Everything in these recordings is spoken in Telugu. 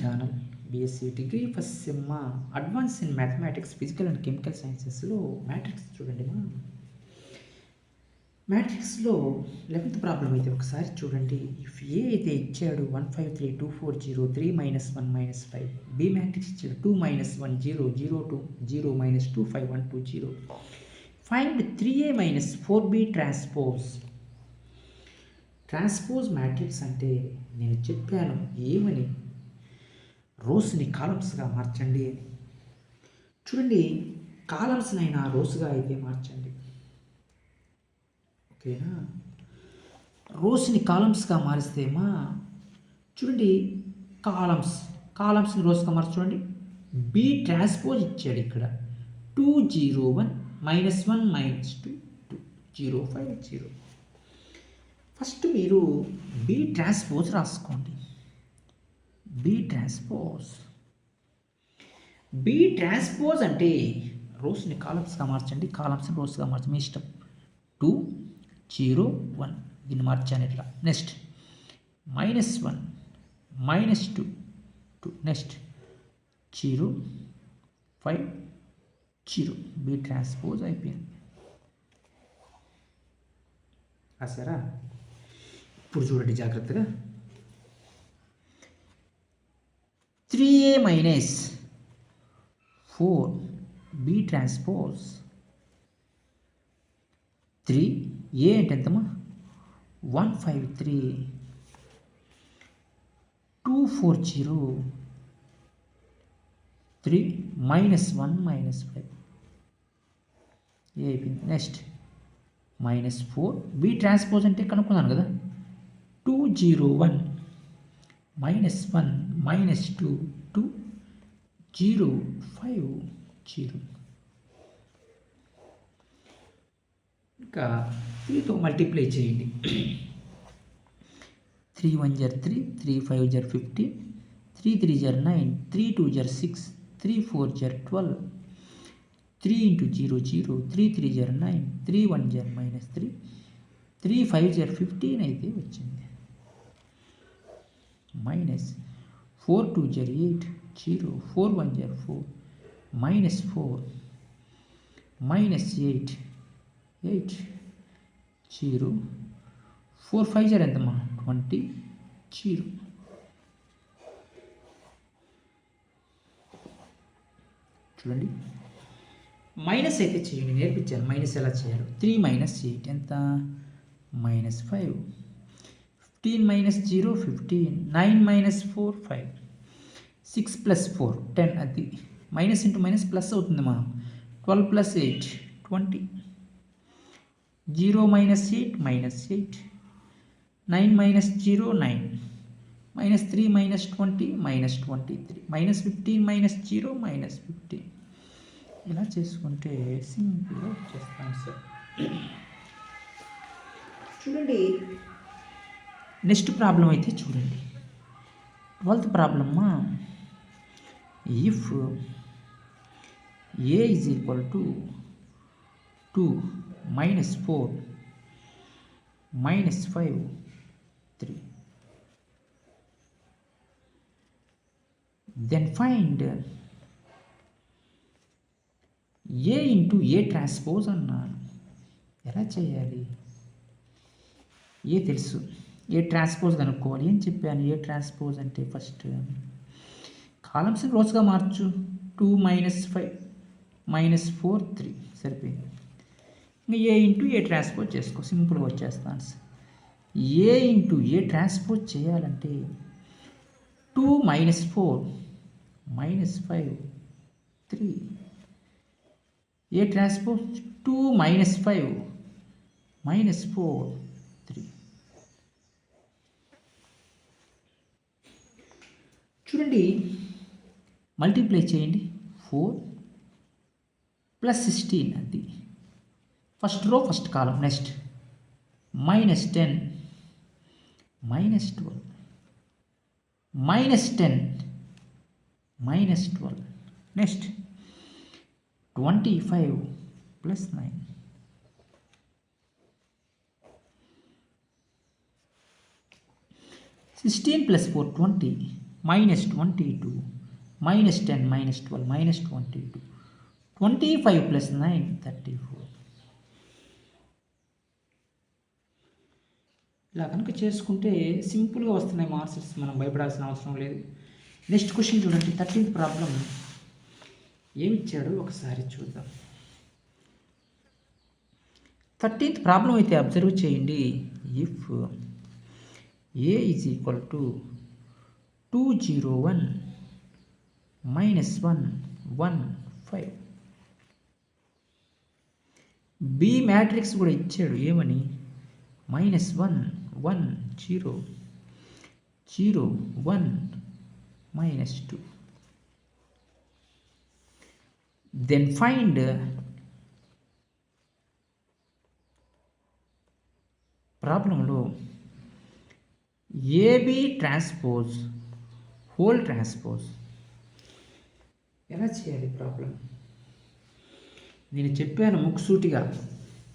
Channel BSc degree first sem advance in mathematics physical and chemical సైన్సెస్లో మ్యాట్రిక్స్ చూడండి మ్యాట్రిక్స్లో 11th ప్రాబ్లం అయితే ఒకసారి చూడండి. ఇఫ్ ఏ అయితే ఇచ్చాడు 153 240 3 - 1 - 5, బి మ్యాట్రిక్స్ ఇచ్చాడు 2 - 1 0 0 2 0 - 2 5 1 2 0. Find 3a - 4b transpose. Transpose matrix అంటే నేను చెప్పాను ఏమని, రోస్ని కాలమ్స్గా మార్చండి అని. చూడండి, కాలమ్స్నైనా రోస్గా అయితే మార్చండి, ఓకేనా. రోస్ని కాలమ్స్గా మారిస్తేమా చూడండి, కాలమ్స్ని రోస్గా మార్చి చూడండి. బి ట్రాన్స్పోజ్ ఇచ్చాడు ఇక్కడ 2 0 1 -1 -2 2 0 5 0. ఫస్ట్ మీరు బి ట్రాన్స్పోజ్ రాసుకోండి. బి ట్రాన్స్పోజ్ అంటే రోస్ని కాలమ్స్గా మార్చండి, కాలమ్స్ని రోస్గా మార్చండి, మీ ఇష్టం. 2 0 1 దీన్ని మార్చాను ఇట్లా. నెక్స్ట్ -1 -2 2. నెక్స్ట్ 0 5 0. బి ట్రాన్స్పోజ్ అయిపోయింది. రాసారా? ఇప్పుడు చూడండి జాగ్రత్తగా. 3a - 4 B transpose. 3a అంటే ఎంతమ్మా? 153 240 3 -1 -5 ఏ అయిపోయింది. నెక్స్ట్ -4 బి ట్రాన్స్పోజ్ అంటే కనుక్కున్నాను కదా. 2 0 1 -1 -2 2 0 5 0. ఇంకా 3తో మల్టిప్లై చేయండి. 3 1 3 3 5 15 3 3 9 3 2 6 3 4 12 3 0 0 3 3 9 3 1 -3 3 5 15 అయితే వచ్చింది. -4 2 8 0 4 1 4 -4 -8 8 0 4 5 ఎంతమ్మా? 20 0. చూడండి, మైనస్ అయితే చేయండి, నేర్పించాను మైనస్ ఎలా చేయాలో. 3 - 8 ఎంత? -5. 15 - 0 15. 9 - 4 5. 6 + 4 10. అది మైనస్ ఇంటూ మైనస్ ప్లస్ అవుతుందమ్మా. 12 + 8 20. 0 - 8 -8. 9 - 0 9. -3 - 20 -23. -15 - 0 -15. ఇలా చేసుకుంటే సింపుల్గా వచ్చేస్తాను సార్. చూడండి, నెక్స్ట్ ప్రాబ్లం అయితే చూడండి. 12th ప్రాబ్లమ్మా. If a is equal to 2 - 4 -5 3, then find a into a transpose అన్నాను. ఎలా చేయాలి? ఏ తెలుసు, ఏ ట్రాన్స్పోజ్ కనుక్కోవాలి అని చెప్పాను. ఏ ట్రాన్స్పోజ్ అంటే ఫస్ట్ కాలమ్స్ని రోస్గా మార్చు. 2 - 5 -4 3 సరిపోయింది. ఇంకా ఏ ఇంటూ ఏ ట్రాన్స్పోజ్ చేసుకో, సింపుల్గా వచ్చేస్తాను. ఏ ఇంటూ ఏ ట్రాన్స్పోజ్ చేయాలంటే 2 - 4 -5 3. A transpose 2 - 5 -4 3. చూడండి, మల్టిప్లై చేయండి. 4 + 16 అది ఫస్ట్ రో ఫస్ట్ కాలం. నెక్స్ట్ -10 -12 -10 -12. నెక్స్ట్ 25 + 9. 16 + 4 20 -22 -10 -12 -22 25 + 9 34. ఇలా కనుక చేసుకుంటే సింపుల్గా వస్తున్నాయి మార్క్స్, మనం భయపడాల్సిన అవసరం లేదు. నెక్స్ట్ క్వశ్చన్ చూడండి, 13th ప్రాబ్లం ఏమిచ్చాడో ఒకసారి చూద్దాం. 13th ప్రాబ్లం అయితే అబ్జర్వ్ చేయండి. If a is equal to 201 -1 1 5, B matrix కూడా ఇచ్చాడు ఏమని, -1 1 0 0 1 -2. దెన్ ఫైండ్ ప్రాబ్లంలో ఏబి ట్రాన్స్పోజ్ హోల్ ట్రాన్స్పోజ్ ఎలా చేయాలి ప్రాబ్లం. నేను చెప్పాను ముక్కుసూటిగా,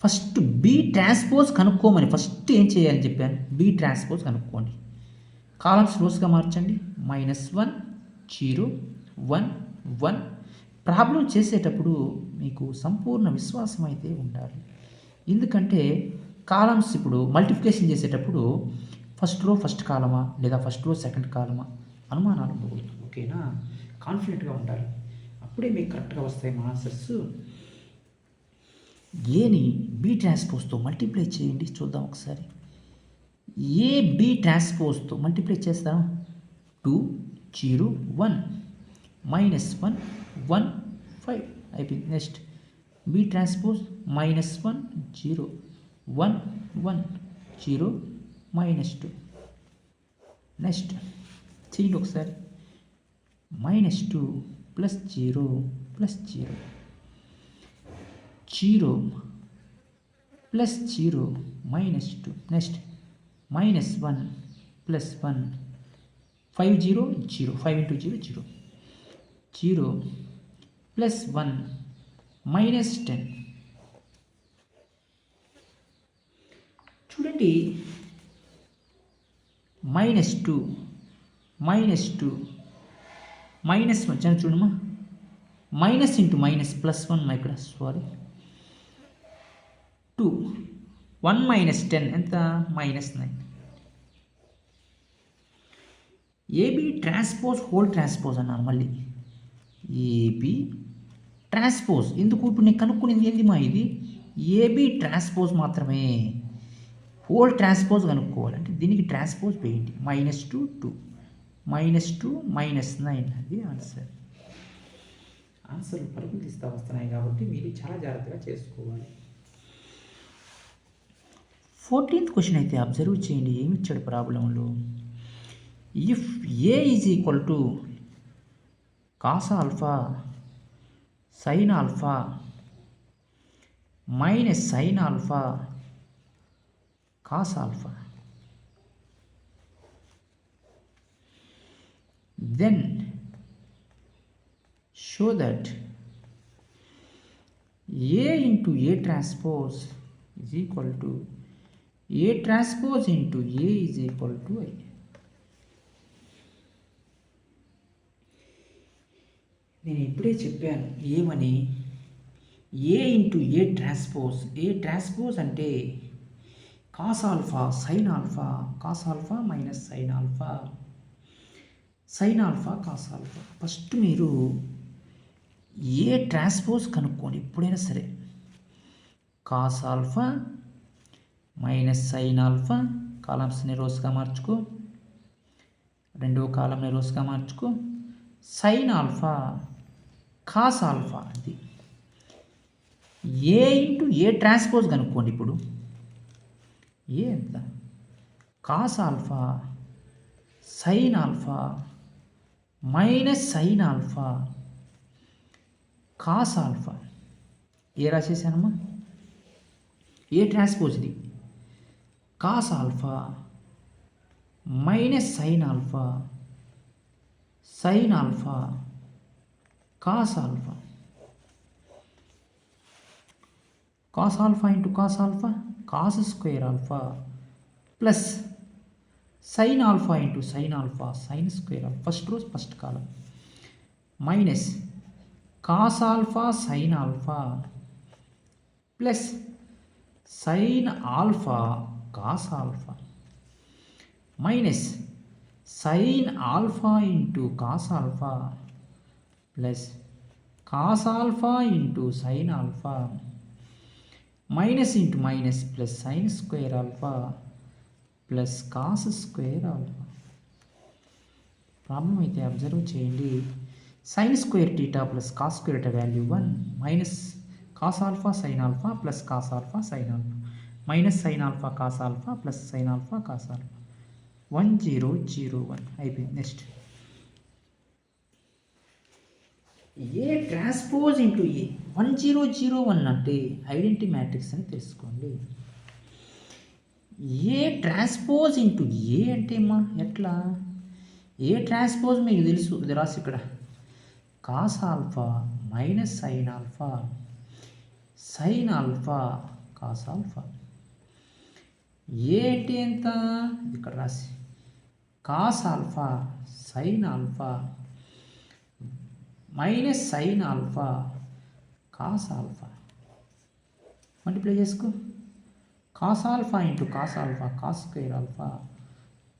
ఫస్ట్ బి ట్రాన్స్పోజ్ కనుక్కోమని. ఫస్ట్ ఏం చేయాలని చెప్పాను, బి ట్రాన్స్పోజ్ కనుక్కోండి. కాలమ్స్ రోస్గా మార్చండి. -1 0 1 1. ప్రాబ్లం చేసేటప్పుడు మీకు సంపూర్ణ విశ్వాసం అయితే ఉండాలి. ఎందుకంటే కాలమ్స్ ఇప్పుడు మల్టిప్లికేషన్ చేసేటప్పుడు ఫస్ట్ రో ఫస్ట్ కాలమా లేదా ఫస్ట్ రో సెకండ్ కాలమా అనుమానాలు ఉండకూడదు. ఓకేనా, కాన్ఫిడెంట్గా ఉండాలి, అప్పుడే మీకు కరెక్ట్గా వస్తాయి మా ఆన్సర్స్. ఏని బి ట్రాన్స్పోజ్తో మల్టిప్లై చేయండి, చూద్దాం ఒకసారి. ఏ బి ట్రాన్స్పోజ్తో మల్టిప్లై చేస్తాం, 2 0 1 -1 1 5 అయిపోయింది. Next B transpose -1 0 1 1 0 -2. నెక్స్ట్ చేయండి ఒకసారి, -2 + 0 + 0 0 + 0 -2. నెక్స్ట్ -1 + 1 5 0 0 5 × 0 0 0 + 1 -10. చూడండి, -2 -2 -1 చూడమ్మా, మైనస్ ఇంటూ మైనస్ +1 ఇక్కడ సారీ 2 1 -10 ఎంత, -9. ఏబి ట్రాన్స్పోజ్ హోల్ ట్రాన్స్పోజ్ అన్నాను. మళ్ళీ ఏబి ట్రాన్స్పోజ్ ఎందుకు, ఇప్పుడు నేను కనుక్కునేది ఏంది మా, ఇది ఏబి ట్రాన్స్పోజ్ మాత్రమే. హోల్ ట్రాన్స్పోజ్ కనుక్కోవాలంటే దీనికి ట్రాన్స్పోజ్ వేయండి. -2 2 -2 -9 అది ఆన్సర్. ఆన్సర్లు పరుగులు తీస్తూ వస్తున్నాయి కాబట్టి మీరు చాలా జాగ్రత్తగా చేసుకోవాలి. 14th క్వశ్చన్ అయితే అబ్జర్వ్ చేయండి, ఏమి ఇచ్చాడు ప్రాబ్లంలో. If A is equal to cos alpha sign alpha minus sign alpha cos alpha, then show that A into A transpose is equal to A transpose into A is equal to I. నేను ఇప్పుడే చెప్పాను ఏమని, A into A transpose. A transpose అంటే cos alpha sign alpha, cos alpha minus sign alpha, sign alpha cos alpha. First మీరు ఏ ట్రాన్స్పోజ్ కనుక్కోండి ఎప్పుడైనా సరే. Cos alpha minus sign alpha, కాలమ్స్ని రోస్గా మార్చుకో, రెండవ కాలంని రోస్గా మార్చుకో, సైన్ ఆల్ఫా కాస్ ఆల్ఫా. అది ఏ ఇంటూ ఏ ట్రాన్స్పోజ్ కనుక్కోండి. ఇప్పుడు ఏ ఎంత, cos alpha sign alpha minus sign alpha cos alpha. A రాసేసానమ్మా, ఏ ట్రాన్స్పోజ్ది cos alpha minus sign alpha sign alpha cos alpha. Cos alpha into cos alpha cos square alpha plus sin alpha into sin alpha, sin square alpha, first row first column, minus cos alpha sin alpha plus sin alpha cos alpha minus sin alpha into cos alpha plus cos alpha into sin alpha minus into minus plus sin square alpha plus cos square alpha. Problem అయితే అబ్జర్వ్ చేయండి. sin square theta plus cos square theta value 1 minus cos alpha sin alpha plus cos alpha sin alpha minus sin alpha cos alpha plus sin alpha cos alpha 1001 అయిపోయింది. నెక్స్ట్ ఏ ట్రాన్స్పోజ్ ఇంటూ ఏ 1001 అంటే ఐడెంటిటీ మ్యాట్రిక్స్ అని తెలుసుకోండి. ఏ ట్రాన్స్పోజ్ ఇంటూ ఏ అంటే అమ్మా ఎట్లా? ఏ ట్రాన్స్పోజ్ మీకు తెలుసు, ఇది రాసి ఇక్కడ cos alpha minus sign alpha sign alpha cos alpha. A అంటే ఎంత? ఇక్కడ రాసి cos alpha sign alpha minus sign alpha cos alpha. Multiply చేసుకో. Cos alpha into cos alpha cos square alpha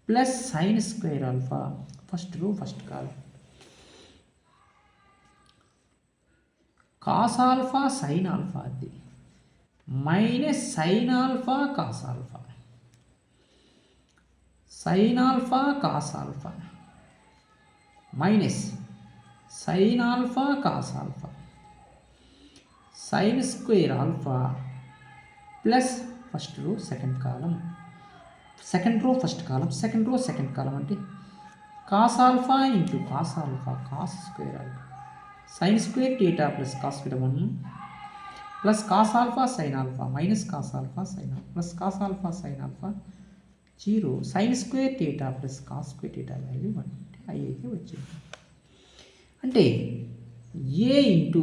plus sine square alpha, first row first column, cos alpha sign alpha అది minus sign alpha cos alpha sign alpha cos alpha minus sign alpha cos alpha sine square alpha plus first రో second column, second row first column, second row second column అంటే cos alpha into cos alpha cos square alpha sine square theta plus cos square 1 plus cos alpha sign alpha minus cos alpha sign alpha plus cos alpha sign alpha 0 sine square theta plus cos square theta value 1 అంటే అయితే వచ్చింది. అంటే A into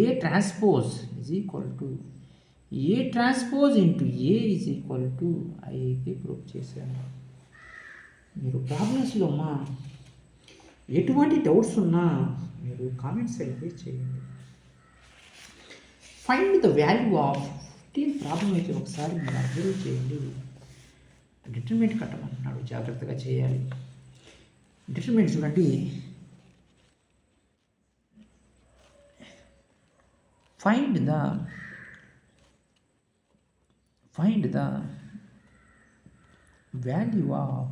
A transpose is equal to A transpose into A is equal to I అయితే ప్రూవ్ చేశాను. మీరు ప్రాబ్లమ్స్లో అమ్మా ఎటువంటి డౌట్స్ ఉన్నా మీరు కామెంట్స్ అయితే చేయండి. Find the value of 15 problem అయితే ఒకసారి మీరు అబ్జర్వ్ చేయండి. డిటర్మినెంట్ కట్టమంటున్నాడు, జాగ్రత్తగా చేయాలి. డిటర్మినెంట్ చూడండి. Find the value of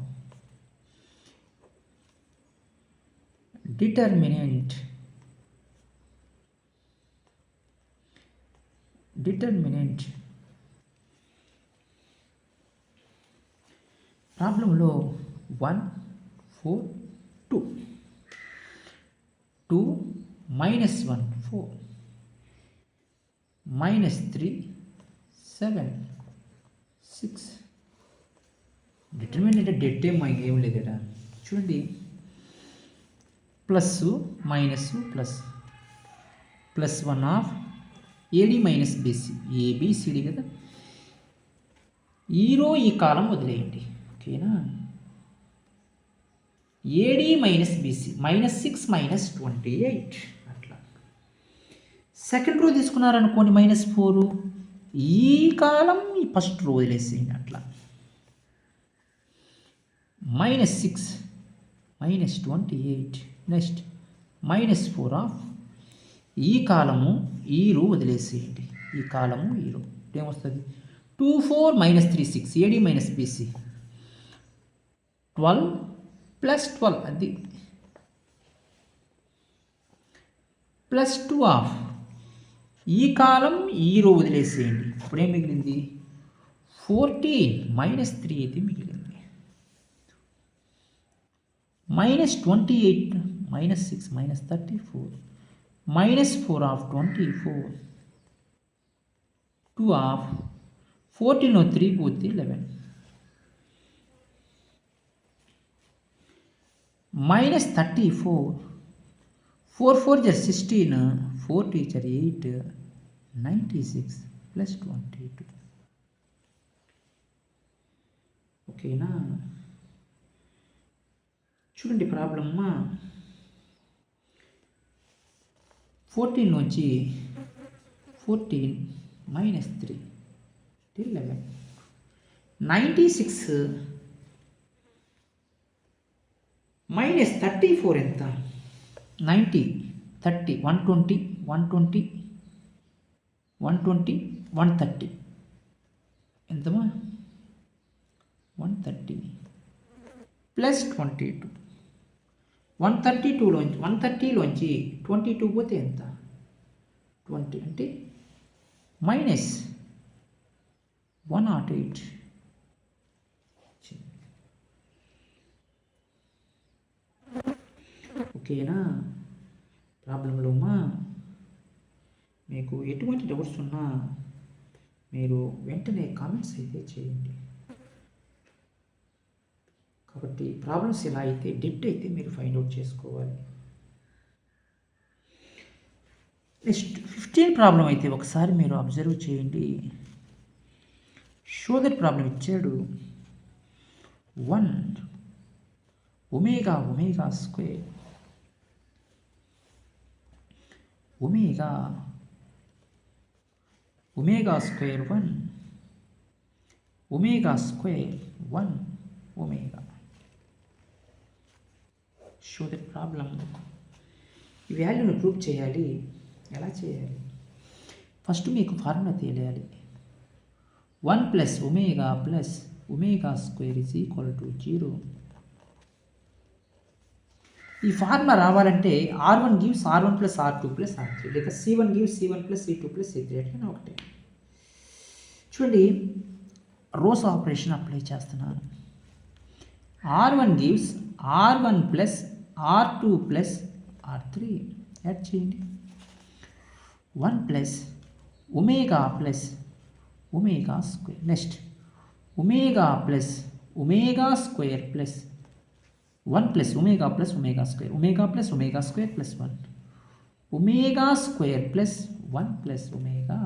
determinant ప్రాబ్లంలో 1 4 2 2 minus 1 4 minus 3 7 6. డిటర్మినెంట్ అంటే డెట్ ఏం లేదట చూడండి. Plus minus plus plus 1 of AD minus BC ABCD కదా. ఈ రో ఈ కాలం వదిలేయండి, ఓకేనా. ఏడి మైనస్ బీసీ -6 -28 అట్లా. సెకండ్ రో తీసుకున్నారనుకోండి -4, ఈ కాలం ఈ ఫస్ట్ రో వదిలేసేయండి అట్లా. -6 -28 నెక్స్ట్ -4 ఆఫ్ ఈ కాలము ఈ రో వదిలేసేయండి, ఈ కాలము ఈ రో ఏమొస్తుంది 2 4 -3 6 ఏడి మైనస్ బీసీ 12 ప్లస్ 12 అది ప్లస్ 2 ఆఫ్ ఈ కాలం ఈ రో వదిలేసేయండి. ఇప్పుడేం మిగిలింది 14 -3 అయితే మిగిలింది. -28 -6 -34 -4 ఆఫ్ 24 2 ఆఫ్ 14 3 పోతే 11 -34 4 4 జర్ 16 4 టీచర్ 8 96 ప్లస్ 22. ఓకేనా. చూడండి ప్రాబ్లమ్మా 14 నుంచి 14 minus 3 till 11 96 minus 34 ఎంత 90 30 120 120 120 130 ఎంతమా 130 ప్లస్ 22 130లోంచి 22 పోతే ఎంత 20 అంటే మైనస్ 108 ఓకేనా ప్రాబ్లంలో మీకు ఎటువంటి డౌట్స్ ఉన్నా మీరు వెంటనే కామెంట్స్ అయితే చేయండి. కాబట్టి ప్రాబ్లమ్స్ ఎలా అయితే డెప్త్ అయితే మీరు ఫైండ్ అవుట్ చేసుకోవాలి. నెక్స్ట్ 15 ప్రాబ్లం అయితే ఒకసారి మీరు అబ్జర్వ్ చేయండి. షో దట్ ప్రాబ్లం ఇచ్చాడు 1 omega square omega square 1 omega square 1 omega. Show that problem ఈ వాల్యూను ప్రూవ్ చేయాలి. ఎలా చేయాలి? ఫస్ట్ మీకు ఫార్ములా తెలియాలి. 1 plus omega square is equal to 0. ఈ ఫార్ములా రావాలంటే R1 gives R1 plus R2 plus R3 లేక C1 gives C1 plus C2 plus C3 అట్లా ఒకటే. చూడండి రోస్ ఆపరేషన్ అప్లై చేస్తున్నాను. R1 gives R1 plus R2 plus R3 add చేయండి. 1 plus omega square. Next omega square plus 1 plus omega square plus 1 omega square plus 1 plus omega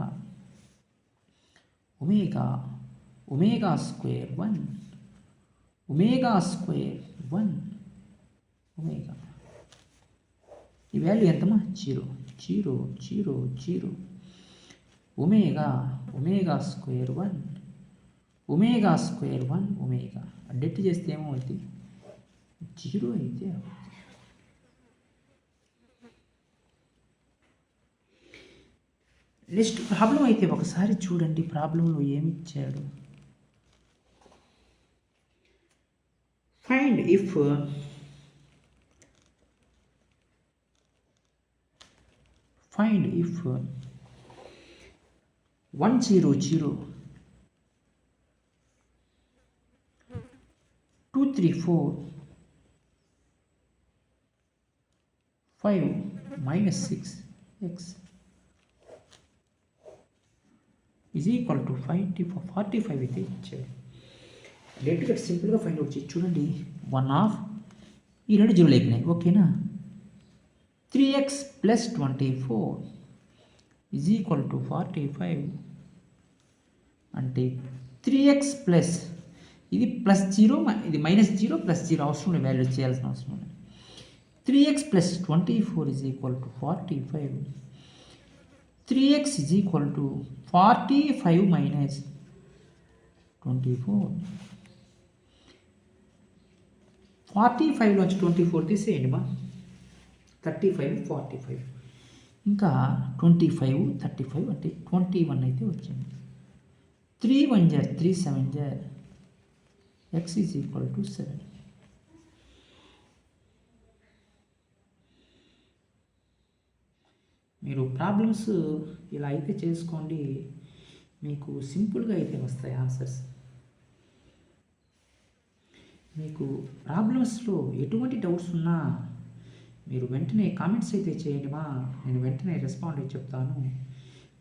square 1 omega square 1 omega. ఈ వాల్యూ ఎంతమా 0 ఒమేగా స్క్వేర్ 1 ఒమేగా డెట్ చేస్తే ఏమవుతుంది 0 అయితే. నెక్స్ట్ ప్రాబ్లం అయితే ఒకసారి చూడండి. ప్రాబ్లంలో ఏమి ఇచ్చాడు? Find if 100 234 5 minus 6x is equal to 45 అయితే ఇచ్చాడు. డైరెక్ట్గా సింపుల్గా ఫైండ్ అవుట్ చేసి చూడండి. 1/2 ఈ రెండు జీరోలు అయిపోయినాయి. ఓకేనా? 3x plus 24 is equal to 45 అంటే 3x ప్లస్ ఇది ప్లస్ 0 ఇది మైనస్ 0 ప్లస్ 0 అవసరం లేదు, వాల్యూ చేయాల్సిన అవసరం లేదు. 3x plus 24 is equal to 45. 3x is equal to 45 minus 24. 45లోంచి 24 తీసేయండి మా 35 45 ఇంకా 25 35 అంటే 21 అయితే వచ్చింది. 3 1 jar 3 7 jar x is equal to 7. మీరు ప్రాబ్లమ్స్ ఇలా అయితే చేసుకోండి, మీకు సింపుల్గా అయితే వస్తాయి ఆన్సర్స్. మీకు ప్రాబ్లమ్స్లో ఎటువంటి డౌట్స్ ఉన్నా మీరు వెంటనే కామెంట్స్ అయితే చేయండి మా, నేను వెంటనే రెస్పాండ్ అయ్యి చెప్తాను.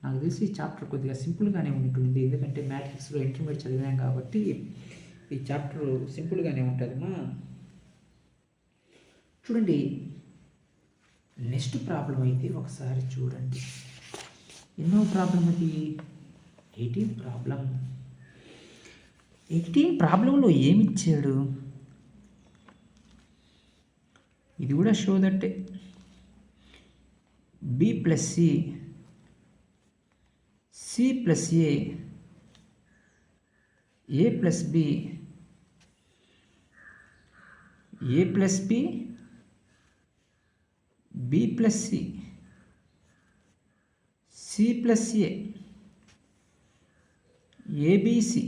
నాకు తెలిసి ఈ చాప్టర్ కొద్దిగా సింపుల్గానే ఉంటుంది, ఎందుకంటే మ్యాట్రిక్స్లో ఇంటర్మీడియట్ చదివాం కాబట్టి ఈ చాప్టర్ సింపుల్గానే ఉంటుంది మా. చూడండి నెక్స్ట్ ప్రాబ్లం అయితే ఒకసారి చూడండి. ఎన్నో ప్రాబ్లం అది 18 ప్రాబ్లం. 18 ప్రాబ్లంలో ఏమిచ్చాడు? ఇది కూడా show that B plus C, C plus A plus B, A plus B, B plus C, C plus ABC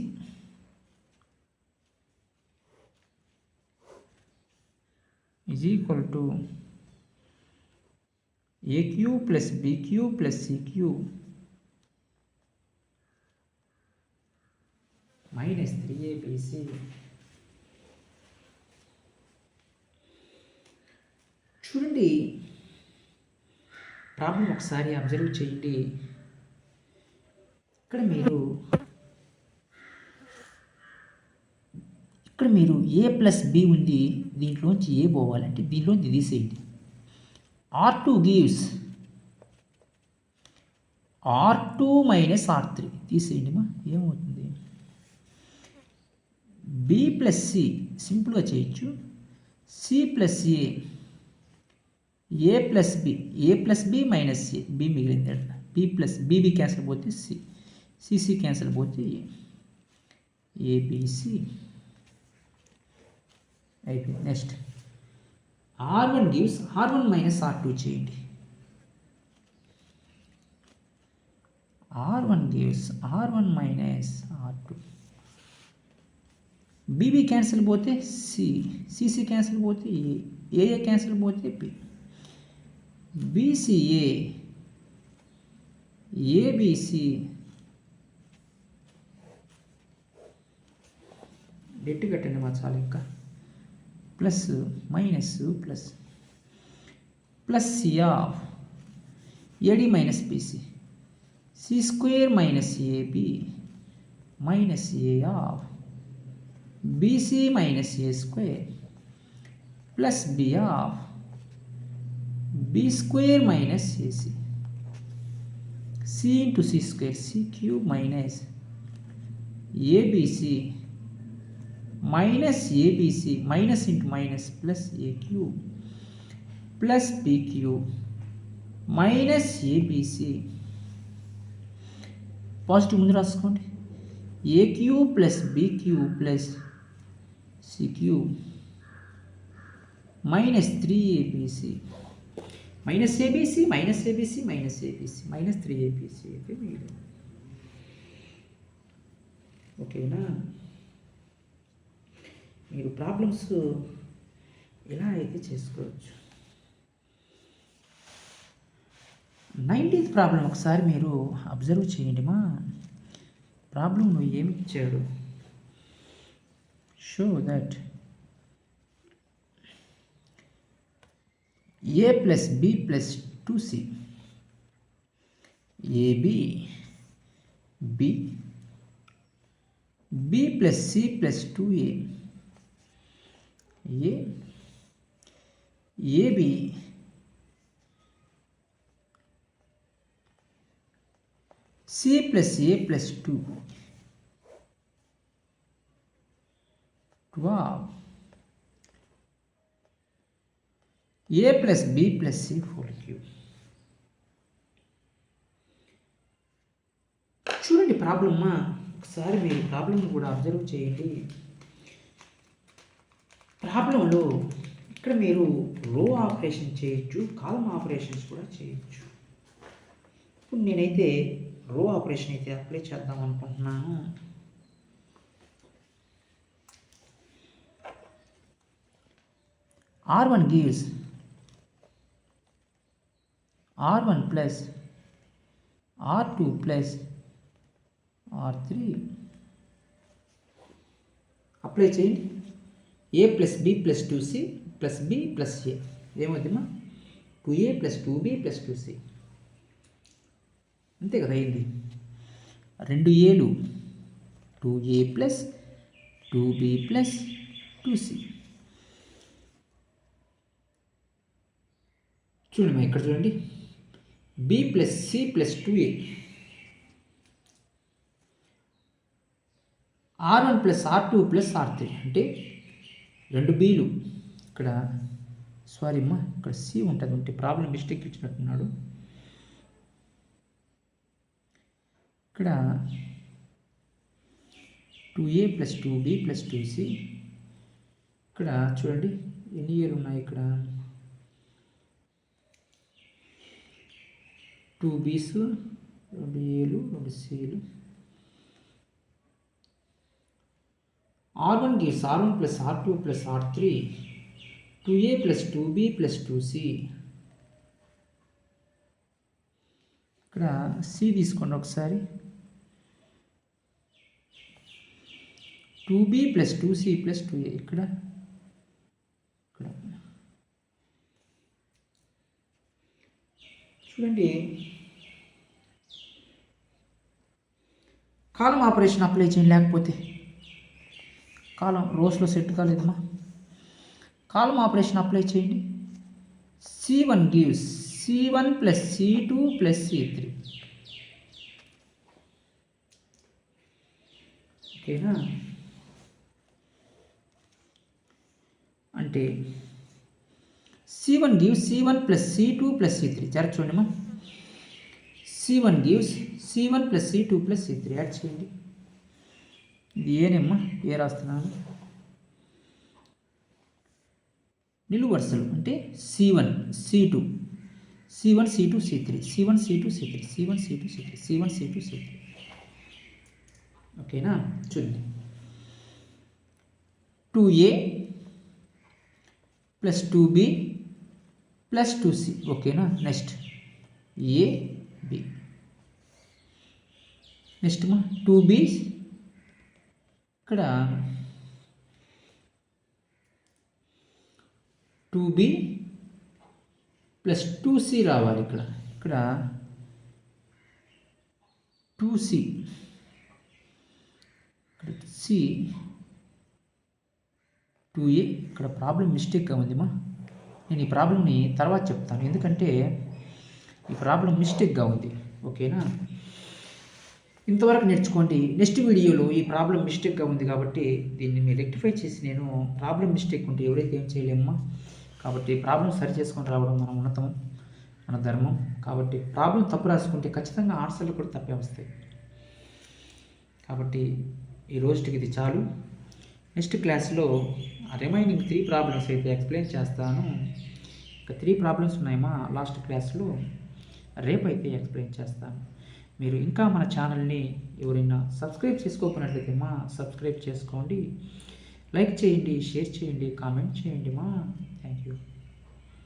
is equal to AQ plus BQ plus CQ minus 3ABC. చూడండి ప్రాబ్లం ఒకసారి అబ్జర్వ్ చేయండి. ఇక్కడ మీరు ఏ ప్లస్ బి ఉంది, దీంట్లోంచి ఏ పోవాలంటే దీంట్లోంచి తీసేయండి. R2 gives R2 minus R3 తీసేయండి మా, ఏమవుతుంది? బి ప్లస్ సి సింపుల్గా చేయొచ్చు. C plus A plus B, A plus B minus A, B మిగిలింది. బి ప్లస్ బీబీ క్యాన్సిల్ పోతే సి, సిసి క్యాన్సిల్ పోతే ఏబిసి అయిపోయింది. Next R1 gives R1 minus R2 చేయండి. R1 gives R1 minus R2, BB cancel పోతే సి, సిసి క్యాన్సిల్ పోతే ఏ క్యాన్సిల్ పోతే బి, బీసీఏ, ఏబిసి డెట్ కట్టండి మా చాలు. ఇంకా plus minus plus plus C of AD minus BC, C square minus AB minus A of BC minus A square plus B of B square minus AC, C into C square C cube minus ABC minus ABC minus into minus plus A cube plus B cube minus ABC. Positive ముందు రాసుకోండి. A cube plus B cube plus C cube minus 3ABC minus ABC minus ABC minus ABC minus 3ABC అయితే మీరు ఓకేనా? మీరు ప్రాబ్లమ్స్ ఇలా అయితే చేసుకోవచ్చు. 19th ప్రాబ్లం ఒకసారి మీరు అబ్జర్వ్ చేయండి మా. ప్రాబ్లం నువ్వు ఏమి ఇచ్చాడు? Show that A plus B plus 2C AB B, B plus C plus 2A AB C plus A plus 2 12 A plus B plus C whole cube. చూడండి ప్రాబ్లమ్మా, ఒకసారి మీరు ప్రాబ్లం కూడా అబ్జర్వ్ చేయండి. ప్రాబ్లంలో ఇక్కడ మీరు రో ఆపరేషన్ చేయొచ్చు, కాలమ్ ఆపరేషన్స్ కూడా చేయొచ్చు. ఇప్పుడు నేనైతే రో ఆపరేషన్ అయితే అప్లై చేద్దాం అనుకుంటున్నాను. R1 gives R1 plus R2 plus R3 apply చేయండి. A plus B plus 2C plus B plus A ఏమవుతుందమ్మా? 2A plus 2B plus 2C అంతే కదా అయింది. 2 ఏలు 2A plus 2B plus 2C. చూడండి ఇక్కడ చూడండి, B plus C plus 2A, R1 plus R2 plus R3 అంటే 2 బీలు ఇక్కడ సారీ అమ్మా, ఇక్కడ సి ఉంటుంది ఉంటే ప్రాబ్లం మిస్టేక్ ఇచ్చినట్టున్నాడు. ఇక్కడ 2a + 2b + 2c. ఇక్కడ చూడండి ఎన్ని ఏలు ఉన్నాయి. ఇక్కడ 2b's, 2 ఏలు, 2 cలు. R1 gives R1 + R2 + R3, 2a + 2b + 2c. ఇక్కడ సి తీసుకోండి ఒకసారి. 2b + 2c + 2a. ఇక్కడ చూడండి, కాలం ఆపరేషన్ అప్లై చేయండి. లేకపోతే కాలం రోస్లో సెట్ కాలేదమ్మా. కాలం ఆపరేషన్ అప్లై చేయండి. C1 gives C1 + C2 + C3. ఓకేనా? అంటే C1 gives C1 + C2 + C3. జర చూడండి. C1 gives C1 + C2 + C3 add చేయండి. ఇది ఏనేమ్మా, ఏ రాస్తున్నాను? నిలువు వరుసలు అంటే C1 C2 C1 C2 C3 C1 C2 C3 C1 C2 C3 C1 C2 C3. ఓకేనా? చూడండి, 2a + 2b + 2c. ఓకేనా? Next a b. Next 2b. ఇక్కడ 2b + 2c రావాలి. ఇక్కడ 2c, ఇక్కడ c, 2a. ఇక్కడ ప్రాబ్లం మిస్టేక్గా ఉందిమా. నేను ఈ ప్రాబ్లంని తర్వాత చెప్తాను, ఎందుకంటే ఈ ప్రాబ్లం మిస్టేక్గా ఉంది. ఓకేనా? ఇంతవరకు నేర్చుకోండి. నెక్స్ట్ వీడియోలో ఈ ప్రాబ్లం మిస్టేక్గా ఉంది కాబట్టి దీన్ని మీరు రెక్టిఫై చేసి, నేను ప్రాబ్లం మిస్టేక్ ఉంటే ఎవరైతే ఏం చేయలేమ్మా. కాబట్టి ప్రాబ్లం సరి చేసుకొని రావడం మన ఉన్నతం, మన ధర్మం. కాబట్టి ప్రాబ్లం తప్పు రాసుకుంటే ఖచ్చితంగా ఆన్సర్లు కూడా తప్పే వస్తాయి. కాబట్టి ఈ రోజుకి ఇది చాలు. నెక్స్ట్ క్లాస్లో రిమైనింగ్ 3 ప్రాబ్లమ్స్ అయితే ఎక్స్ప్లెయిన్ చేస్తాను. ఇంకా 3 ప్రాబ్లమ్స్ ఉన్నాయమ్మా లాస్ట్ క్లాస్లో, రేపైతే ఎక్స్ప్లెయిన్ చేస్తాను. మీరు ఇంకా మన ఛానల్ని ఎవరైనా సబ్స్క్రైబ్ చేసుకోకపోయినట్లయితే సబ్స్క్రైబ్ చేసుకోండి, లైక్ చేయండి, షేర్ చేయండి, కామెంట్ చేయండి. Thank you.